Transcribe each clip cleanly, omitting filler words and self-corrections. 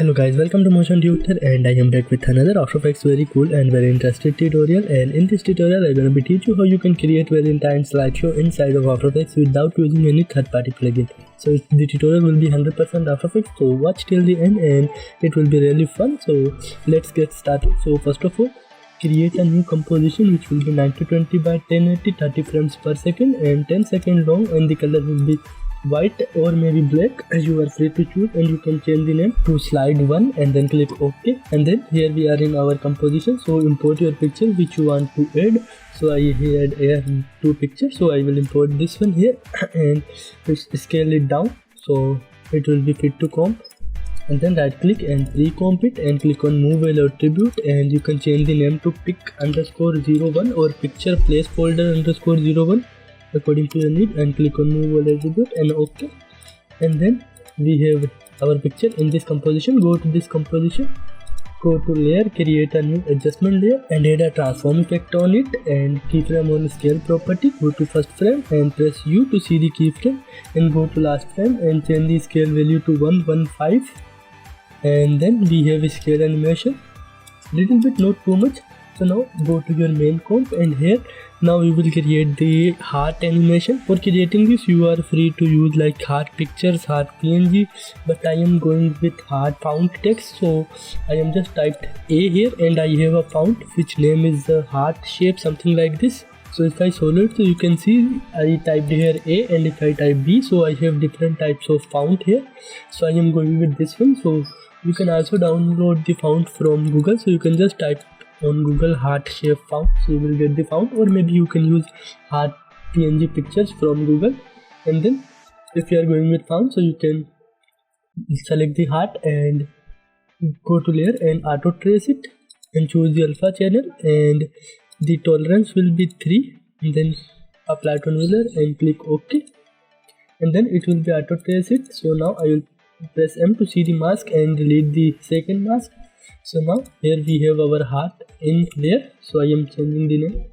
Hello guys, welcome to Motion Tutor and I am back with another After Effects very cool and very interesting tutorial. And in this tutorial I'm going to teach you how you can create Valentine Slideshow inside of After Effects without using any third-party plugin. So the tutorial will be 100% After Effects, so watch till the end and it will be really fun. So let's get started. So first of all, create a new composition which will be 920 by 1080 30 frames per second and 10 seconds long, and the color will be white or maybe black, as you are free to choose, and you can change the name to slide 1 and then click OK. And then here we are in our composition, so import your picture which you want to add. So I had two pictures, so I will import this one here and scale it down so it will be fit to comp, and then right click and pre-comp it and click on move all attribute, and you can change the name to pic_01 or picture placeholder_01 according to your need, and click on move all attribute and OK. And then we have our picture in this composition. Go to this composition, go to layer, create a new adjustment layer and add a transform effect on it, and keyframe on scale property. Go to first frame and press U to see the keyframe, and go to last frame and change the scale value to 115. And then we have a scale animation, little bit, not too much. So now go to your main comp, and here now we will create the heart animation. For creating this you are free to use like heart pictures, heart PNG, but I am going with heart font text, so I am just typed A here and I have a font which name is heart shape, something like this. So if I solid, so you can see I typed here A, and if I type B, so I have different types of font here. So I am going with this one. So you can also download the font from Google, so you can just type on Google heart shape font, so you will get the font, or maybe you can use heart PNG pictures from Google. And then if you are going with font, so you can select the heart and go to layer and auto trace it and choose the alpha channel, and the tolerance will be 3, and then apply to another and click OK, and then it will be auto trace it. So now I will press M to see the mask and delete the second mask. So now here we have our heart in layer, so I am changing the name.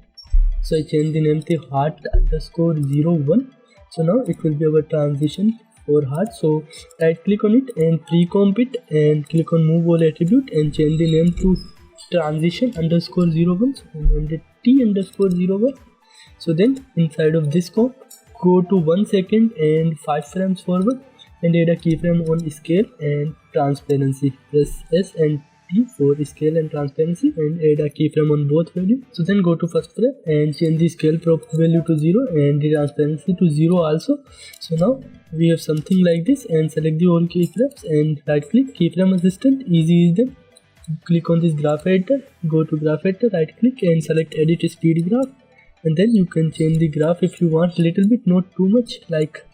So I change the name to heart_01. So now it will be our transition for heart. So right click on it and pre-comp it and click on move all attribute and change the name to transition_01, so and the T_01. So then inside of this comp, go to 1 second and 5 frames forward and add a keyframe on scale and transparency. Press S and T for scale and transparency and add a keyframe on both values. So then go to first frame and change the scale prop value to 0 and the transparency to 0 also. So now we have something like this, and select the all keyframes and right click keyframe assistant, easy is them. Click on this graph editor, go to graph editor, right click and select edit speed graph, and then you can change the graph if you want, little bit, not too much. Like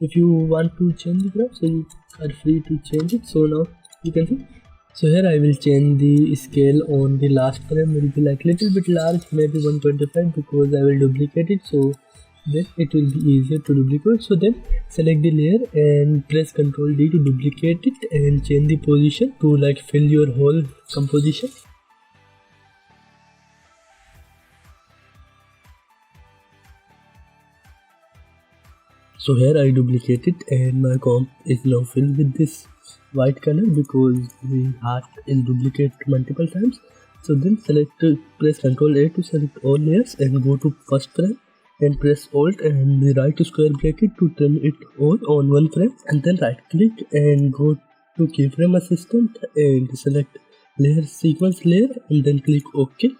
if you want to change the graph, so you are free to change it. So now you can see, so here I will change the scale on the last frame, will be like little bit large, maybe 125, because I will duplicate it, so then it will be easier to duplicate. So then select the layer and press Ctrl D to duplicate it and change the position to like fill your whole composition. So here I duplicate it and my comp is now filled with this white color because the heart is duplicated multiple times. So then press Ctrl A to select all layers and go to first frame and press Alt and the right square bracket to turn it all on one frame, and then right click and go to keyframe assistant and select layer sequence layer and then click OK,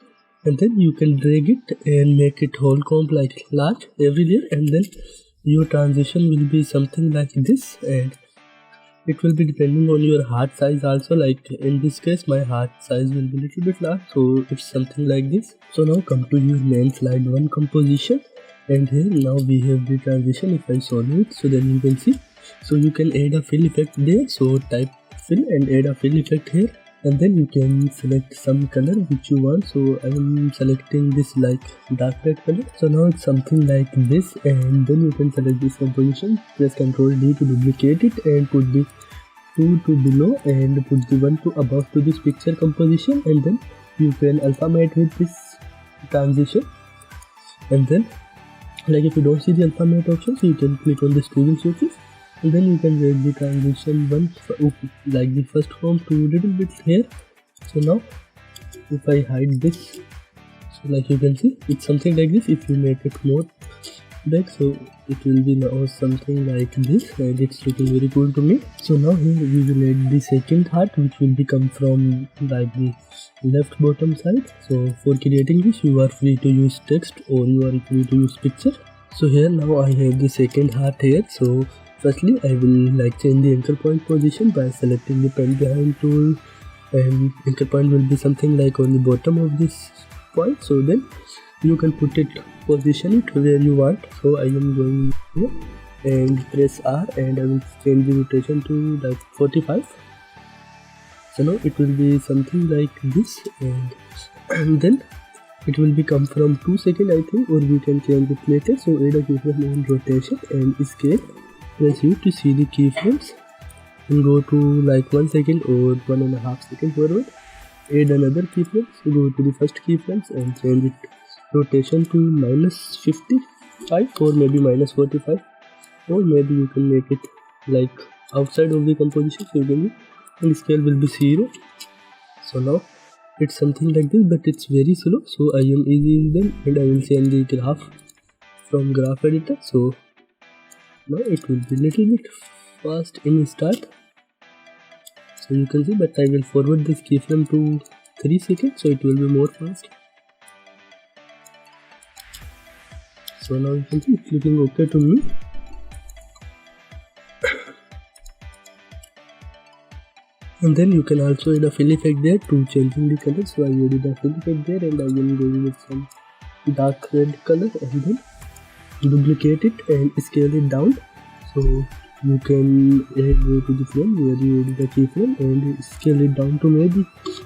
and then you can drag it and make it whole comp like large every layer, and then your transition will be something like this, and it will be depending on your heart size also. Like in this case my heart size will be little bit large, so it's something like this. So now come to your main slide 1 composition, and here now we have the transition. If I solve it, so then you can see, so you can add a fill effect there, so type fill and add a fill effect here, and then you can select some color which you want. So I am selecting this like dark red color. So now it's something like this, and then you can select this composition, press Ctrl D to duplicate it and put the 2 to below and put the 1 to above to this picture composition, and then you can alpha mate with this transition. And then like if you don't see the alpha mate option, so you can click on this toggle switches and then you can make the transition one like the first form to little bit here. So now if I hide this, so like you can see it's something like this. If you make it more big, so it will be now something like this, and it's looking very cool to me. So now here we will add the second heart, which will become from like the left bottom side. So for creating this, you are free to use text or you are free to use picture. So here now I have the second heart here. So firstly I will like change the anchor point position by selecting the pen behind tool, and anchor point will be something like on the bottom of this point. So then you can put it, position it where you want. So I am going here and press R, and I will change the rotation to like 45. So now it will be something like this, and then it will become from 2 seconds I think, or we can change it later. So add a keyframe on rotation and scale. Press U to see the keyframes and go to like 1 second or 1.5 seconds forward. Add another keyframe. So go to the first keyframes and change it rotation to -55 or maybe -45, or maybe you can make it like outside of the composition, so you can, and scale will be 0. So now it's something like this, but it's very slow, so I am easing them, and I will change the graph from graph editor. So now it will be little bit fast in start, so you can see, but I will forward this keyframe to 3 seconds, so it will be more fast. So now you can see it's looking okay to me. And then you can also add a fill effect there to changing the color. So I added a fill effect there, and I am going with some dark red color, and then duplicate it and scale it down. So you can go to the frame where you added the keyframe and scale it down to maybe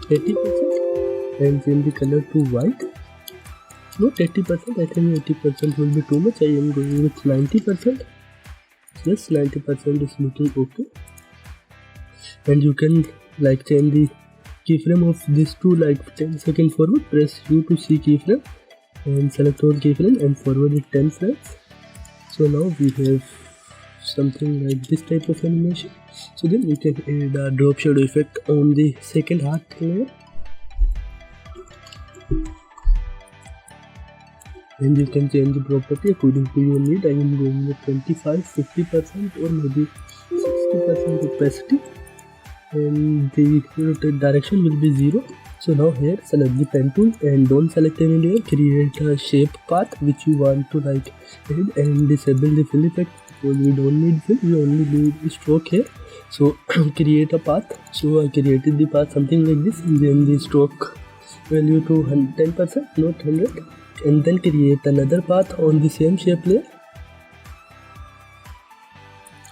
80% and change the color to white. Not 80%, I think 80% will be too much. I am going with 90%. Yes, 90% is looking okay. And you can like change the keyframe of this to like 10 seconds forward. Press U to see keyframe and select all keyframe and forward it 10 frames. So now we have something like this type of animation. So then you can add a drop shadow effect on the second heart layer. And you can change the property according to your need. I am going with 25, 50% or maybe 60% opacity, and the rotate direction will be 0. So now here select the pen tool and don't select any layer. Create a shape path which you want to like add, and disable the fill effect because we don't need fill, we only need stroke here. So create a path. So I created the path something like this, and then the stroke value to 10%, not 100. And then create another path on the same shape layer.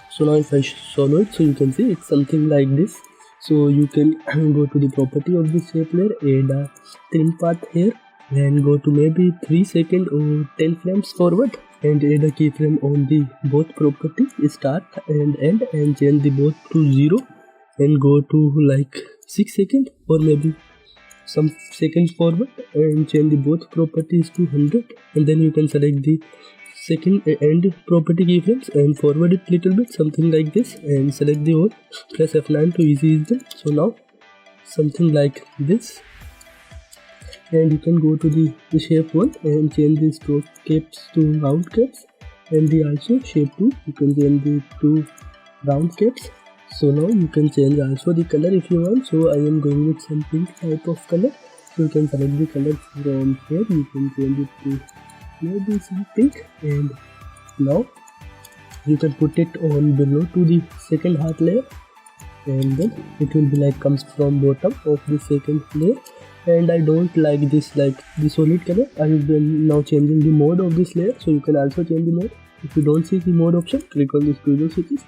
So now if I solve it, so you can see it's something like this. So you can go to the property of the shape layer, add a trim path here, and go to maybe 3 seconds or 10 frames forward, and add a keyframe on the both property start and end, and change the both to 0, and go to like 6 seconds or maybe some seconds forward, and change the both properties to 100. And then you can select the second end property keyframes and forward it little bit, something like this, and select the whole. Press F9 to ease them. So now something like this, and you can go to the shape 1 and change the stroke caps to round caps, and the also shape 2 you can change the to round caps. So now you can change also the color if you want. So I am going with some pink type of color. So you can select the color from here. You can change it to maybe some pink, and now you can put it on below to the second heart layer, and then it will be like comes from bottom of the second layer. And I don't like this like the solid color. I have been now changing the mode of this layer, so you can also change the mode. If you don't see the mode option, click on the studio switches,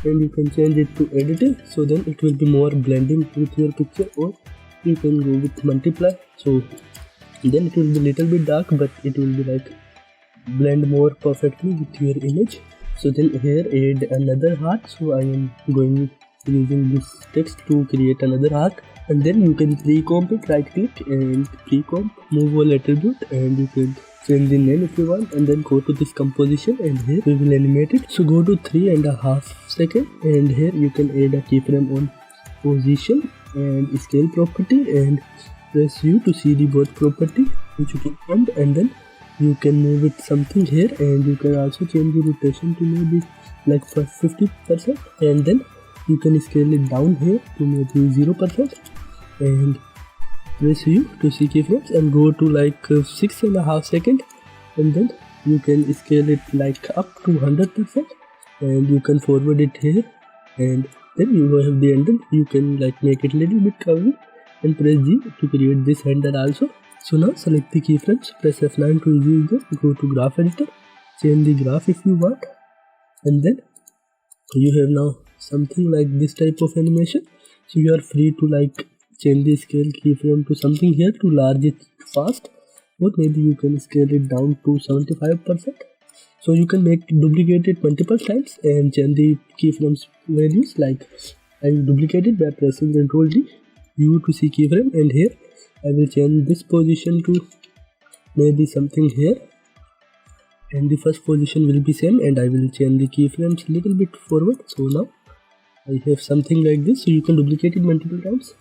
and you can change it to editing, so then it will be more blending with your picture, or you can go with multiply. So then it will be little bit dark, but it will be like blend more perfectly with your image. So then here add another heart. So I am going using this text to create another heart, and then you can pre-comp it. Right click and pre-comp, move all attribute, and you can change the name if you want, and then go to this composition, and here we will animate it. So go to 3.5 seconds, and here you can add a keyframe on position and scale property, and press U to see the both property which you can find, and then you can move it something here, and you can also change the rotation to maybe like for 50%, and then you can scale it down here to maybe 0%, and press U to see keyframes and go to like 6.5 seconds, and then you can scale it like up to 100%, and you can forward it here, and then you have the handle. You can like make it a little bit curvy and press G to create this handle also. So now select the keyframes, press F9 to use them, go to graph editor, change the graph if you want, and then you have now something like this type of animation. So you are free to like change the scale keyframe to something here to large it fast, or maybe you can scale it down to 75%. So you can duplicate it multiple times and change the keyframes values. Like I will duplicate it by pressing Ctrl D, U to see keyframe, and here I will change this position to maybe something here, and the first position will be same, and I will change the keyframes a little bit forward. So now I have something like this. So you can duplicate it multiple times.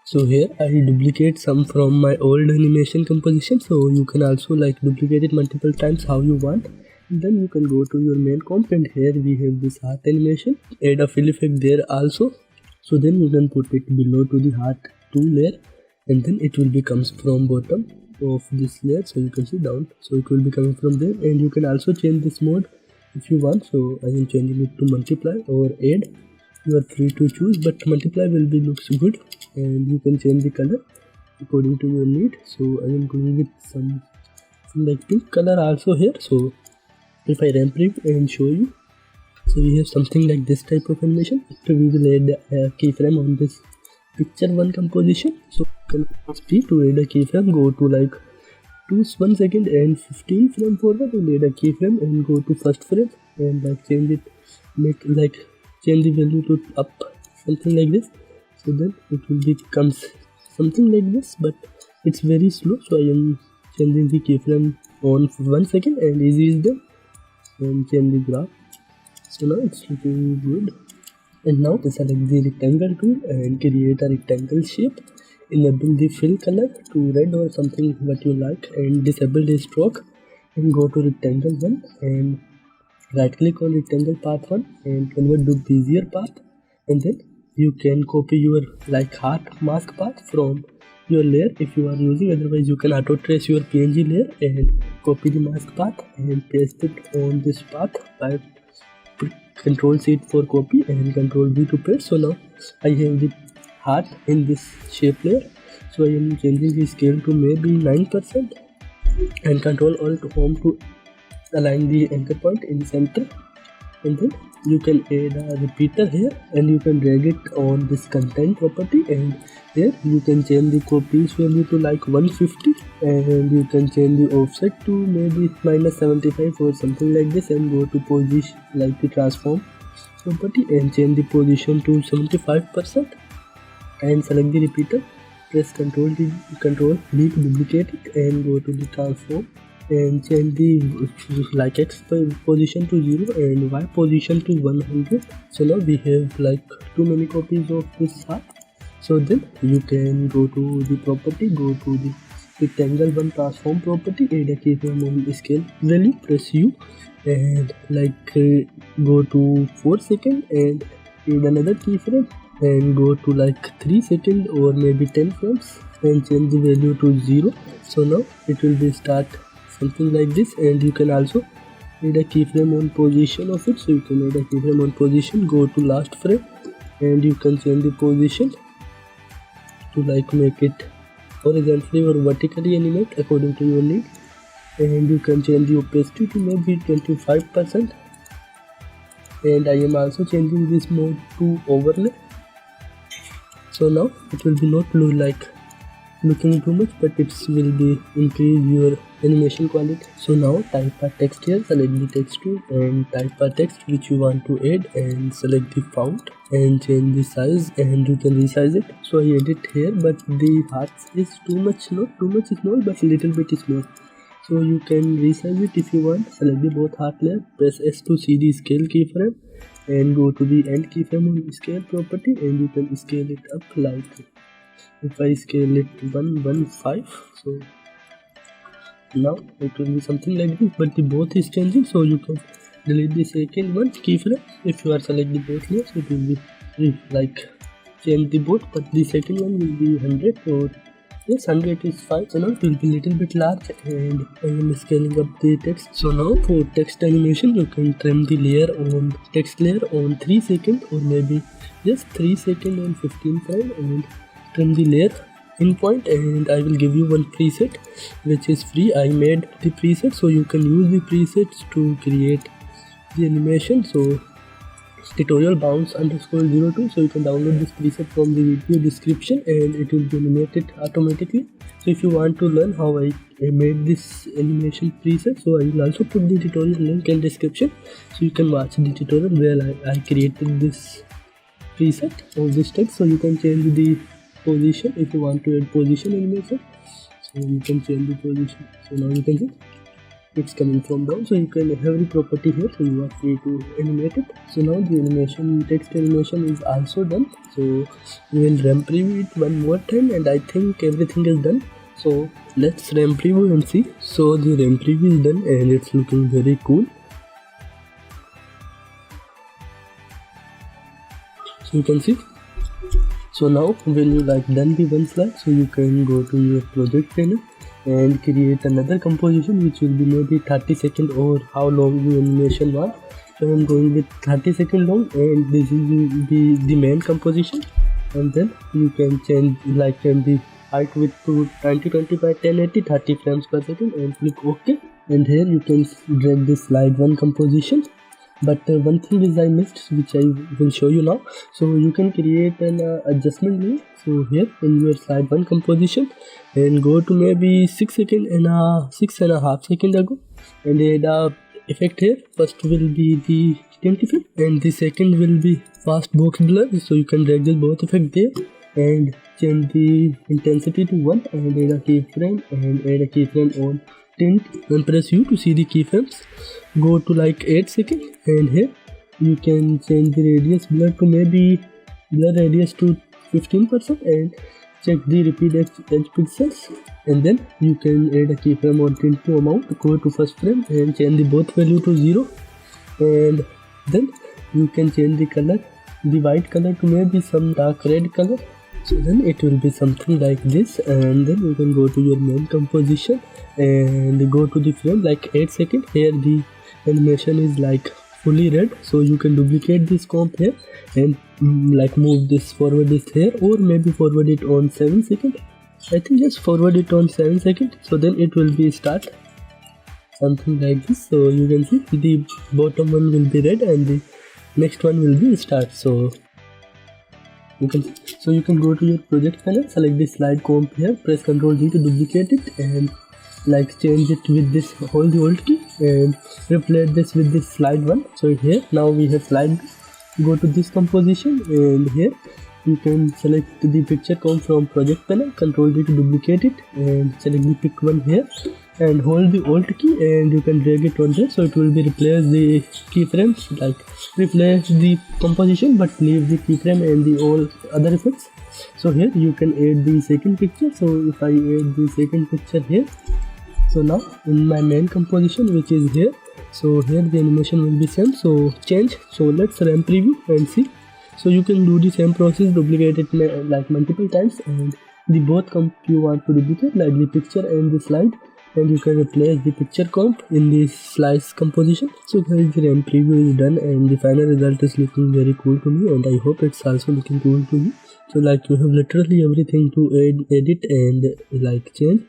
So here I duplicate some from my old animation composition, so you can also like duplicate it multiple times how you want. And then you can go to your main comp, and here we have this heart animation, add a fill effect there also. So then you can put it below to the heart 2 layer, and then it will be comes from bottom of this layer, so you can see down, so it will be coming from there. And you can also change this mode if you want, so I am changing it to multiply or add. You are free to choose, but multiply will be looks good, and you can change the color according to your need. So I am going with some like pink color also here. So if I ramp it and show you, so we have something like this type of animation. So we will add a keyframe on this picture 1 composition. So you can speed to add a keyframe, go to like 1 second and 15 frame forward, and add a keyframe and go to first frame, and like change it, make like change the value to up, something like this. So then it will becomes something like this, but it's very slow. So I am changing the keyframe on 1 second and easy is done, and change the graph. So now it's looking good. And now select the rectangle tool and create a rectangle shape. Enable the fill color to red or something what you like, and disable the stroke, and go to rectangle 1 and right click on rectangle path 1 and convert to Bezier path, and then you can copy your like heart mask path from your layer if you are using. Otherwise you can auto trace your PNG layer and copy the mask path and paste it on this path by Ctrl+C for copy and Ctrl+V to paste. So now I have the heart in this shape layer. So I am changing the scale to maybe 9% and Ctrl+Alt+Home to align the anchor point in the center, and then you can add a repeater here, and you can drag it on this content property, and here you can change the copies value to like 150, and you can change the offset to maybe -75 or something like this, and go to position like the transform property and change the position to 75%, and select the repeater, press Ctrl D to duplicate it, and go to the transform and change the like X position to 0 and Y position to 100. So now we have like too many copies of this heart. So then you can go to the property, go to the rectangle 1 transform property, add a keyframe on scale value, press U, and like go to 4 seconds and add another keyframe and go to like 3 seconds or maybe 10 frames and change the value to 0. So now it will be start something like this, and you can also add a keyframe on position of it. So you can add a keyframe on position, go to last frame, and you can change the position to like make it horizontally or vertically animate according to your need, and you can change the opacity to maybe 25%, and I am also changing this mode to overlay. So now it will be not look like looking too much, but it will be increase your animation quality. So now type a text here, select the text tool and type a text which you want to add and select the font and change the size and you can resize it. So I edit here, but the hearts is too much, not too much small but little bit small. So you can resize it if you want. Select the both heart layer, press S to see the scale keyframe and go to the end keyframe on scale property and you can scale it up like, if I scale it 115, so now it will be something like this, but the both is changing, so you can delete the second one keyframe. If you are selecting both layers, it will be like change the both, but the second one will be 100 or yes, 100 is fine. So now it will be little bit large and I am scaling up the text. So now for text animation, you can trim the layer on text layer on 3 seconds or maybe just 3 seconds and 15 frames and trim the layer in point, and I will give you one preset which is free. I made the preset, so you can use the presets to create the animation. So tutorial bounce_02, so you can download this preset from the video description and it will be animated automatically. So if you want to learn how I made this animation preset, so I will also put the tutorial link in description, so you can watch the tutorial where I created this preset of this text. So you can change the position if you want to add position animation, so you can change the position. So now you can see it's coming from down, so you can have the property here, so you are free to animate it. So now the animation, text animation is also done, so we will RAM preview it one more time and I think everything is done. So let's RAM preview and see. So the RAM preview is done and it's looking very cool. So you can see. So now when you like done the one slide, so you can go to your project panel and create another composition which will be maybe 30 seconds or how long you animation want. So I am going with 30 seconds long and this is the main composition, and then you can change the height width to 2020 by 1080 30 frames per second and click OK. And here you can drag this slide one composition. But one thing is I missed, which I will show you now. So you can create an adjustment layer. So here in your slide one composition and go to maybe 6.5 seconds ago and add a effect here. First will be the tint effect and the second will be fast box blur. So you can drag this both effect there and change the intensity to 1 and add a keyframe and add a keyframe on tint and press U to see the keyframes. Go to like 8 seconds and here you can change the radius blur to maybe blur radius to 15% and check the repeat edge pixels, and then you can add a keyframe on tint to amount. Go to first frame and change the both value to 0 and then you can change the color, the white color to maybe some dark red color. So then it will be something like this, and then you can go to your main composition and go to the frame like 8 seconds. Here the animation is like fully red, so you can duplicate this comp here and like move this, forward this here or maybe forward it on 7 seconds. I think just forward it on 7 seconds, so then it will be start something like this. So you can see the bottom one will be red and the next one will be start. So you can go to your project panel, select the slide comp here, press Ctrl D to duplicate it and like change it with this, hold the Alt key and replace this with this slide one. So here now we have slide. Go to this composition and here you can select the picture comp from project panel, Ctrl D to duplicate it and select the pick one here and hold the Alt key and you can drag it on there. So it will be replace the keyframes, like replace the composition but leave the keyframe and the all other effects. So here you can add the second picture. So if I add the second picture here, so now in my main composition which is here, so here the animation will be same, so change. So let's RAM preview and see. So you can do the same process, duplicate it like multiple times and the both comp you want to duplicate like the picture and the slide, and you can replace the picture comp in the slice composition. So guys, the RAM preview is done and the final result is looking very cool to me and I hope it's also looking cool to you. So like you have literally everything to edit and like change.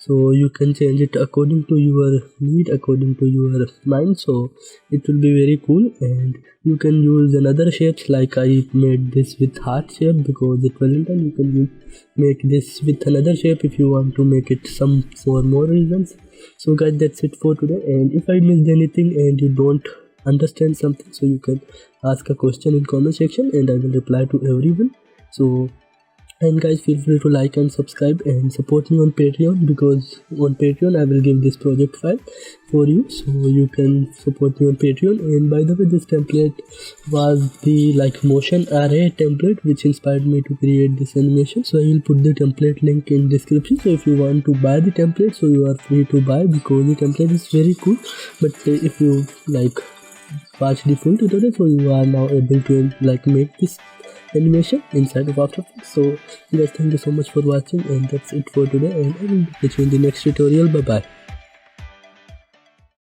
so you can change it according to your need, according to your mind. So it will be very cool, and you can use another shapes. Like I made this with heart shape because it's Valentine. You can make this with another shape if you want to make it some for more reasons. So guys, that's it for today, and if I missed anything and you don't understand something, so you can ask a question in comment section and I will reply to everyone. So, and guys, feel free to like and subscribe and support me on Patreon, because on Patreon I will give this project file for you, so you can support me on Patreon. And by the way, this template was the motion array template which inspired me to create this animation. So I will put the template link in description. So if you want to buy the template, so you are free to buy, because the template is very cool. But if you watch the full tutorial, so you are now able to make this animation inside of After Effects. So guys, thank you so much for watching, and that's it for today, and I will catch you in the next tutorial. Bye bye.